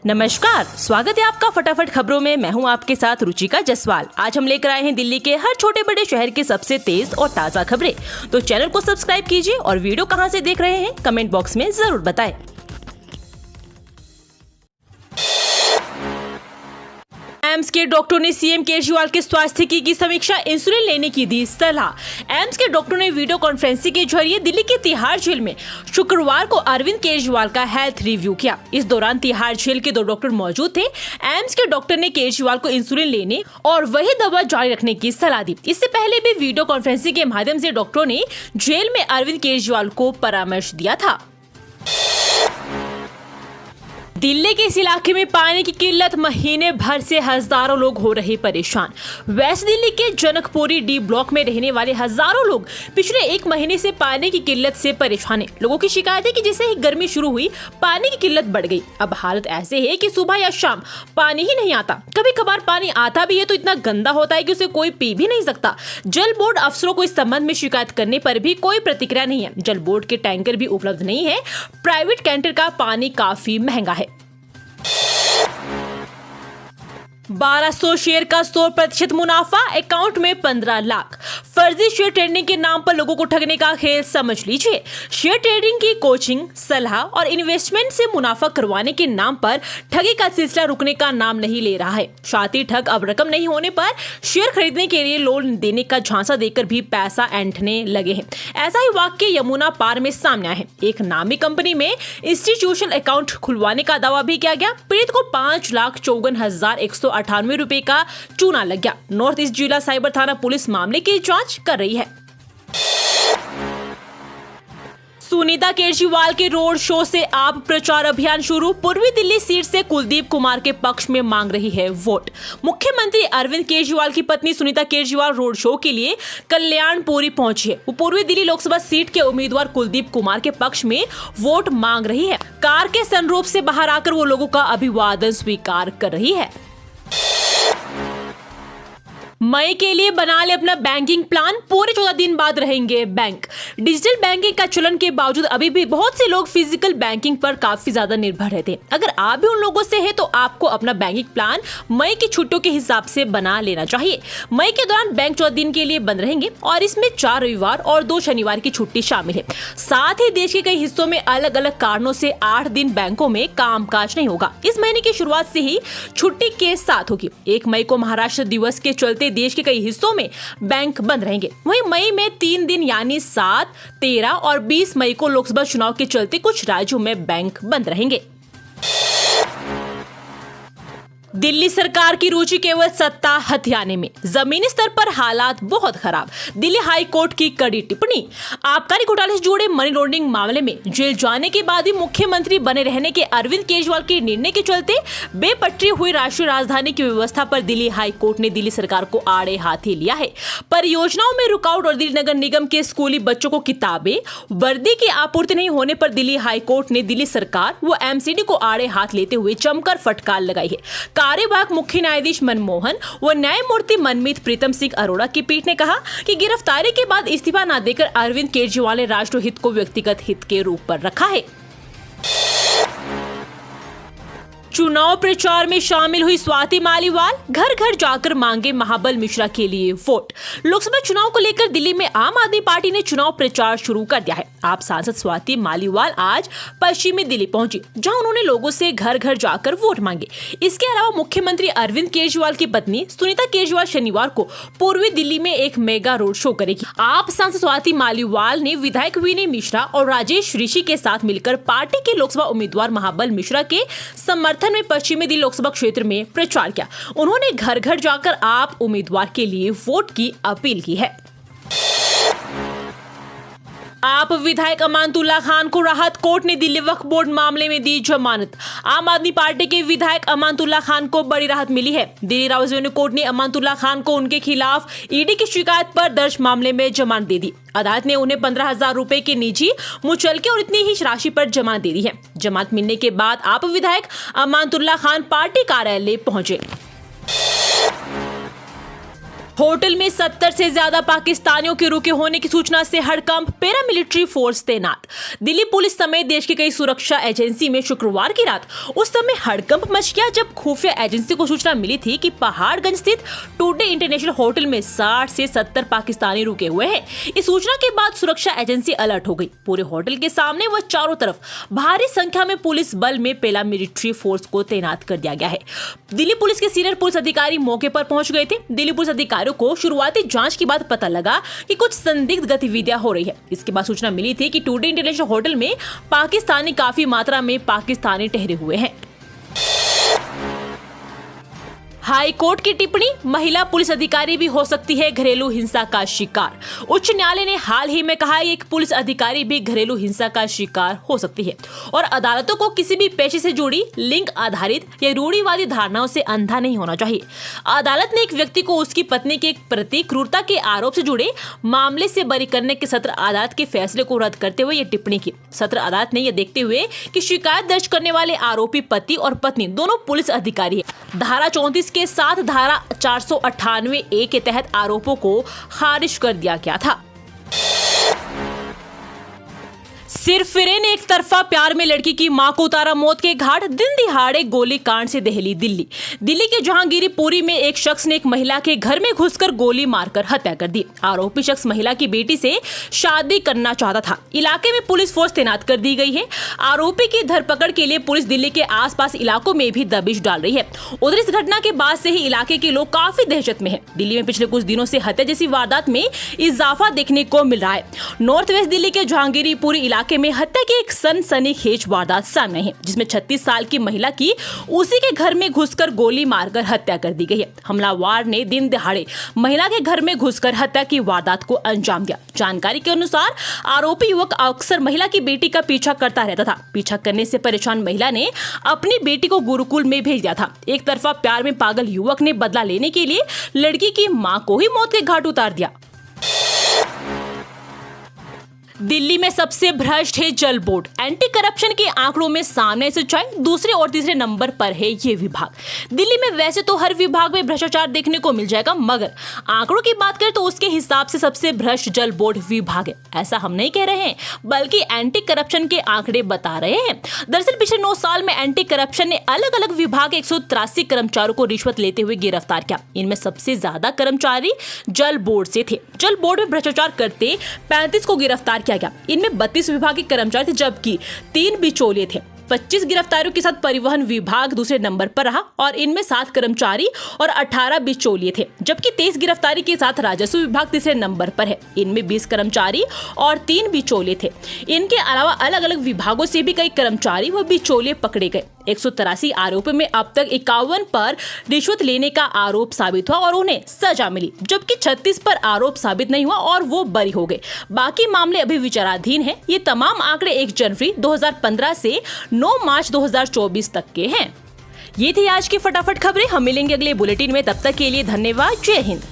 नमस्कार, स्वागत है आपका फटाफट खबरों में। मैं हूं आपके साथ रुचिका जसवाल। आज हम लेकर आए हैं दिल्ली के हर छोटे बड़े शहर के सबसे तेज और ताज़ा खबरें। तो चैनल को सब्सक्राइब कीजिए और वीडियो कहां से देख रहे हैं कमेंट बॉक्स में जरूर बताएं। एम्स के डॉक्टरों ने सीएम केजरीवाल के स्वास्थ्य की समीक्षा, इंसुलिन लेने की दी सलाह। एम्स के डॉक्टरों ने वीडियो कॉन्फ्रेंसिंग के जरिए दिल्ली के तिहाड़ जेल में शुक्रवार को अरविंद केजरीवाल का हेल्थ रिव्यू किया। इस दौरान तिहाड़ जेल के 2 डॉक्टर मौजूद थे। एम्स के डॉक्टर ने केजरीवाल को इंसुलिन लेने और वही दवा जारी रखने की सलाह दी। इससे पहले भी वीडियो कॉन्फ्रेंसिंग के माध्यम से डॉक्टरों ने जेल में अरविंद केजरीवाल को परामर्श दिया था। दिल्ली के इस इलाके में पानी की किल्लत, महीने भर से हजारों लोग हो रहे परेशान। वेस्ट दिल्ली के जनकपुरी डी ब्लॉक में रहने वाले हजारों लोग पिछले 1 महीने से पानी की किल्लत से परेशान हैं। लोगों की शिकायत है कि जैसे ही गर्मी शुरू हुई पानी की किल्लत बढ़ गई। अब हालत ऐसे है कि सुबह या शाम पानी ही नहीं आता। कभी कभार पानी आता भी है तो इतना गंदा होता है कि उसे कोई पी भी नहीं सकता। जल बोर्ड अफसरों को इस संबंध में शिकायत करने पर भी कोई प्रतिक्रिया नहीं है। जल बोर्ड के टैंकर भी उपलब्ध नहीं है। प्राइवेट कैंटर का पानी काफी महंगा है। 1200 शेयर का 100% मुनाफा, अकाउंट में 15 लाख। फर्जी शेयर ट्रेडिंग के नाम पर लोगों को ठगने का खेल समझ लीजिए। शेयर ट्रेडिंग की कोचिंग, सलाह और इन्वेस्टमेंट से मुनाफा करवाने के नाम पर ठगी का सिलसिला रुकने का नाम नहीं ले रहा है। शातिर ठग अब रकम नहीं होने पर शेयर खरीदने के लिए लोन देने का झांसा देकर भी पैसा ऐंठने लगे हैं। ऐसा ही वाक्य यमुना पार में सामने आया है। एक नामी कंपनी में इंस्टीट्यूशनल अकाउंट खुलवाने का दावा भी किया गया। पीड़ित को 5,54,198 रुपए का चूना लग गया। नॉर्थ ईस्ट जिला साइबर थाना पुलिस मामले की जांच कर रही है। सुनीता केजरीवाल के रोड शो से आप प्रचार अभियान शुरू। पूर्वी दिल्ली सीट से कुलदीप कुमार के पक्ष में मांग रही है वोट। मुख्यमंत्री अरविंद केजरीवाल की पत्नी सुनीता केजरीवाल रोड शो के लिए कल्याणपुरी पहुंची है। वो पूर्वी दिल्ली लोकसभा सीट के उम्मीदवार कुलदीप कुमार के पक्ष में वोट मांग रही है। कार के सनरूफ से बाहर आकर वो लोगों का अभिवादन स्वीकार कर रही है। मई के लिए बना ले अपना बैंकिंग प्लान, पूरे 14 दिन बाद रहेंगे बैंक। डिजिटल बैंकिंग का चलन के बावजूद अभी भी बहुत से लोग फिजिकल बैंकिंग पर काफी ज्यादा निर्भर रहते हैं। अगर आप भी उन लोगों से हैं तो आपको अपना बैंकिंग प्लान मई की छुट्टियों के हिसाब से बना लेना चाहिए। मई के दौरान बैंक 14 दिन के लिए बंद रहेंगे और इसमें 4 रविवार और 2 शनिवार की छुट्टी शामिल है। साथ ही देश के कई हिस्सों में अलग अलग कारणों से 8 दिन बैंकों में कामकाज नहीं होगा। इस महीने की शुरुआत से ही छुट्टी के साथ होगी। 1 मई को महाराष्ट्र दिवस के चलते देश के कई हिस्सों में बैंक बंद रहेंगे। वहीं मई में 3 दिन यानी 7, 13 और 20 मई को लोकसभा चुनाव के चलते कुछ राज्यों में बैंक बंद रहेंगे। दिल्ली सरकार की रुचि केवल सत्ता हथियाने में, जमीनी स्तर पर हालात बहुत खराब। दिल्ली हाई कोर्ट की कड़ी टिप्पणी। आबकारी घोटाले से जुड़े मनी लॉन्ड्रिंग मामले में जेल जाने के बाद भी मुख्यमंत्री बने रहने के अरविंद केजरीवाल के निर्णय के चलते बेपटरी हुई राष्ट्रीय राजधानी की व्यवस्था पर दिल्ली हाई कोर्ट ने दिल्ली सरकार को आड़े हाथी लिया है। परियोजनाओं में रुकावट और दिल्ली नगर निगम के स्कूली बच्चों को किताबें, वर्दी की आपूर्ति नहीं होने पर दिल्ली हाई कोर्ट ने दिल्ली सरकार व एमसीडी को आड़े हाथ लेते हुए जमकर फटकार लगाई है। कार्यवाहक मुख्य न्यायाधीश मनमोहन व न्यायमूर्ति मनमीत प्रीतम सिंह अरोड़ा की पीठ ने कहा कि गिरफ्तारी के बाद इस्तीफा न देकर अरविंद केजरीवाल ने राष्ट्र हित को व्यक्तिगत हित के रूप पर रखा है। चुनाव प्रचार में शामिल हुई स्वाति मालीवाल, घर घर जाकर मांगे महाबल मिश्रा के लिए वोट। लोकसभा चुनाव को लेकर दिल्ली में आम आदमी पार्टी ने चुनाव प्रचार शुरू कर दिया है। आप सांसद स्वाति मालीवाल आज पश्चिमी दिल्ली पहुंची, जहां उन्होंने लोगों से घर घर जाकर वोट मांगे। इसके अलावा मुख्यमंत्री अरविंद केजरीवाल की पत्नी सुनीता केजरीवाल शनिवार को पूर्वी दिल्ली में एक मेगा रोड शो करेगी। आप सांसद स्वाति मालीवाल ने विधायक विनय मिश्रा और राजेश ऋषि के साथ मिलकर पार्टी के लोकसभा उम्मीदवार महाबल मिश्रा के समर्थन में पश्चिमी दिल्ली लोकसभा क्षेत्र में प्रचार किया। उन्होंने घर घर जाकर आप उम्मीदवार के लिए वोट की अपील की है। आप विधायक अमानतुल्लाह खान को राहत, कोर्ट ने दिल्ली वक्फ बोर्ड मामले में दी जमानत। आम आदमी पार्टी के विधायक अमानतुल्लाह खान को बड़ी राहत मिली है। दिल्ली राउस रेवेन्यू कोर्ट ने अमानतुल्लाह खान को उनके खिलाफ ईडी की शिकायत पर दर्ज मामले में जमानत दे दी। अदालत ने उन्हें 15,000 रुपए के निजी मुचलके और इतनी ही राशि पर जमानत दे दी है। जमानत मिलने के बाद आप विधायक अमानतुल्लाह खान पार्टी कार्यालय पहुंचे। होटल में 70 से ज्यादा पाकिस्तानियों के रुके होने की सूचना से हड़कंप, पैरामिलिट्री फोर्स तैनात। दिल्ली पुलिस समेत देश की कई सुरक्षा एजेंसी में शुक्रवार की रात उस समय हड़कंप मच गया जब खुफिया एजेंसी को सूचना मिली थी कि पहाड़गंज स्थित टुडे इंटरनेशनल होटल में 60 से 70 पाकिस्तानी रुके हुए हैं। इस सूचना के बाद सुरक्षा एजेंसी अलर्ट हो गई। पूरे होटल के सामने व चारों तरफ भारी संख्या में पुलिस बल में पैरामिलिट्री फोर्स को तैनात कर दिया गया है। दिल्ली पुलिस के सीनियर पुलिस अधिकारी मौके पर पहुंच गए थे। दिल्ली पुलिस अधिकारी को शुरुआती जांच के बाद पता लगा कि कुछ संदिग्ध गतिविधियां हो रही है। इसके बाद सूचना मिली थी कि टुडे इंटरनेशनल होटल में पाकिस्तानी काफी मात्रा में पाकिस्तानी ठहरे हुए हैं। हाई कोर्ट की टिप्पणी, महिला पुलिस अधिकारी भी हो सकती है घरेलू हिंसा का शिकार। उच्च न्यायालय ने हाल ही में कहा है एक पुलिस अधिकारी भी घरेलू हिंसा का शिकार हो सकती है और अदालतों को किसी भी पेशे से जुड़ी लिंग आधारित या रूढ़िवादी धारणाओं से अंधा नहीं होना चाहिए। अदालत ने एक व्यक्ति को उसकी पत्नी के प्रति क्रूरता के आरोप से जुड़े मामले से बरी करने के सत्र अदालत के फैसले को रद्द करते हुए यह टिप्पणी की। सत्र अदालत ने यह देखते हुए कि शिकायत दर्ज करने वाले आरोपी पति और पत्नी दोनों पुलिस अधिकारी है, धारा 34 के साथ धारा 498A के तहत आरोपों को खारिज कर दिया गया था। सिरफिरे ने एक तरफा प्यार में लड़की की मां को उतारा मौत के घाट। दिन दिहाड़े गोलीकांड से दहली दिल्ली। दिल्ली के जहांगीरपुरी में एक शख्स ने एक महिला के घर में घुसकर गोली मारकर हत्या कर दी। आरोपी शख्स महिला की बेटी से शादी करना चाहता था। इलाके में पुलिस फोर्स तैनात कर दी गई है। आरोपी की धरपकड़ के लिए पुलिस दिल्ली के आसपास इलाकों में भी दबिश डाल रही है। उधर इस घटना के बाद से ही इलाके के लोग काफी दहशत में है। दिल्ली में पिछले कुछ दिनों से हत्या जैसी वारदात में इजाफा देखने को मिल रहा है। नॉर्थ वेस्ट दिल्ली के जहांगीरपुरी इलाके में हत्या की एक सनसनीखेज वारदात सामने है जिसमें 36 साल की महिला की उसी के घर में घुसकर गोली मारकर हत्या कर दी गई है। हमलावर ने दिन दिहाड़े महिला के घर में घुसकर हत्या की वारदात को अंजाम दिया। जानकारी के अनुसार आरोपी युवक अक्सर महिला की बेटी का पीछा करता रहता था। पीछा करने से परेशान महिला ने अपनी बेटी को गुरुकुल में भेज दिया था। एक तरफा प्यार में पागल युवक ने बदला लेने के लिए लड़की की मां को ही मौत के घाट उतार दिया। दिल्ली में सबसे भ्रष्ट है जल बोर्ड। एंटी करप्शन के आंकड़ों में सामने सच्चाई, दूसरे और तीसरे नंबर पर है ये विभाग। दिल्ली में वैसे तो हर विभाग में भ्रष्टाचार देखने को मिल जाएगा, मगर आंकड़ों की बात करें तो उसके हिसाब से सबसे भ्रष्ट जल बोर्ड विभाग है। ऐसा हम नहीं कह रहे हैं, बल्कि एंटी करप्शन के आंकड़े बता रहे हैं। दरअसल पिछले 9 साल में एंटी करप्शन ने अलग अलग विभाग 183 कर्मचारियों को रिश्वत लेते हुए गिरफ्तार किया। इनमें सबसे ज्यादा कर्मचारी जल बोर्ड से थे। जल बोर्ड में भ्रष्टाचार करते 35 को गिरफ्तार किया गया। इनमें 32 विभाग के कर्मचारी थे जबकि 3 बिचौलिए थे। 25 गिरफ्तारियों के साथ परिवहन विभाग दूसरे नंबर पर रहा और इनमें 7 कर्मचारी और 18 बिचौलिए थे, जबकि 23 गिरफ्तारी के साथ राजस्व विभाग तीसरे नंबर पर है। इनमें 20 कर्मचारी और 3 बिचौलिए थे। इनके अलावा अलग अलग विभागों से भी कई कर्मचारी व बिचौलिए पकड़े गए। 183 आरोपों में अब तक 51 पर रिश्वत लेने का आरोप साबित हुआ और उन्हें सजा मिली, जबकि 36 पर आरोप साबित नहीं हुआ और वो बरी हो गए। बाकी मामले अभी विचाराधीन हैं। ये तमाम आंकड़े 1 जनवरी 2015 से 9 मार्च 2024 तक के हैं। ये थी आज की फटाफट खबरें। हम मिलेंगे अगले बुलेटिन में, तब तक के लिए धन्यवाद। जय हिंद।